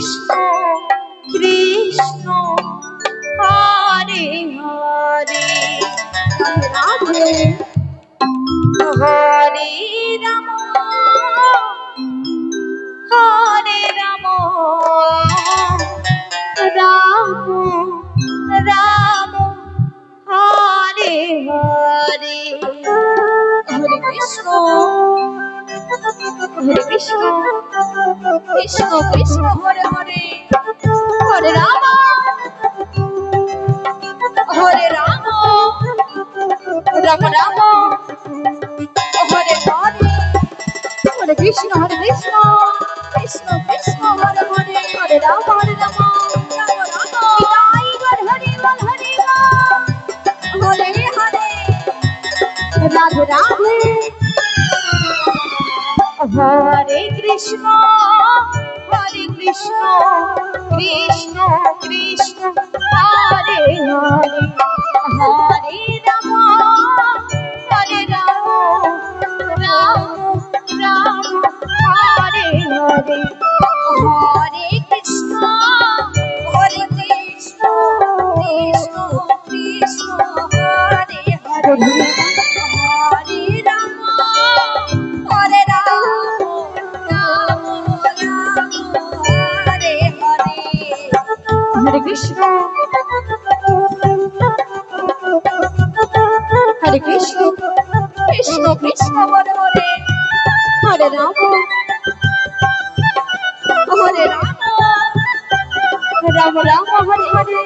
Krishna Krishna Hare Hare Radhe Hare Ram Hare Ram Ram Ram Hare Hare Hare Krishna Krishna Krishna Hare Hare Hare Ram Hare Ram Ram Ram Hare Hare Hare Krishna Krishna Krishna Hare Hare Hare Ram Ram Ram Hare Hare Hare Hare Radhe Radhe Hare Krishna Krishna Krishna Hare Hare Hare Ram Ram Ram Hare Hare Hare Krishna Krishna Krishna Hare Hare Hare Ram Hare Hare Krishna Krishna Krishna Hare Hare Hare Ram Ram Ram Hare Hare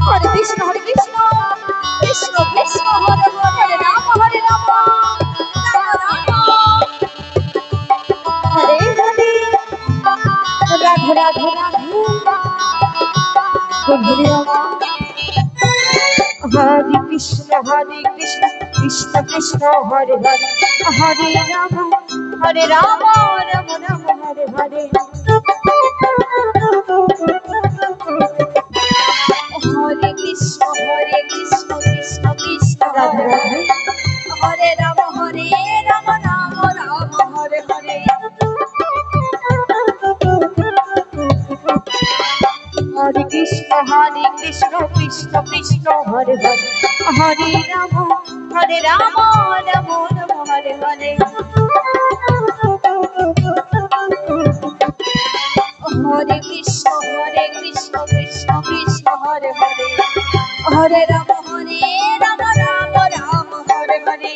Hare Krishna Krishna Krishna Hare Hare Ram Hare Ram Hare Hare Radhe Radhe Radhe Hare Ram Hare Krishna Krishna Krishna Hare Hare Hare Ram Ram Ram Hare Hare Hare Krishna Krishna Krishna Radhe Radhe Hare Ram Ram Ram Hare Hare Hare Krishna Krishna Krishna Hare Hare Hare Ram Ram Ram Hare Hare Hare Krishna Krishna Krishna Hare Hare Hare Ram Ram Ram Hare Hare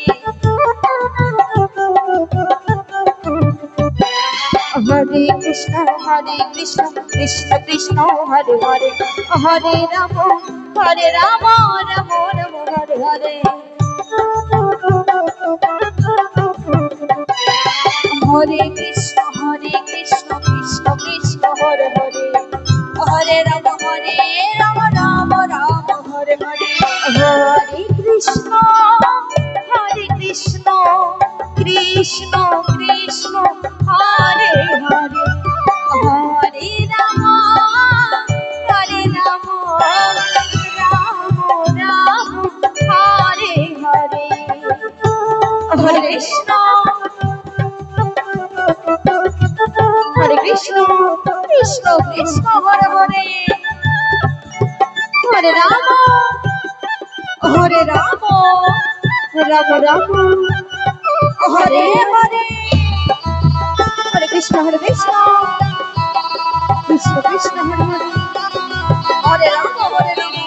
Hare Krishna Krishna Krishna Hare Hare Hare Ram Ram Ram Hare Hare Hare Krishna Krishna Krishna Hare Hare Hare Ram Ram Ram Hare Hare Hare Krishna Krishna Krishna Hare Hare Hare Ram Ram Ram Hare Hare Hare Krishna Krishna Krishna Hare Hare Hare Ram Ram Ram Hare Hare Hare Krishna Krishna Krishna Hare Hare Hare Ram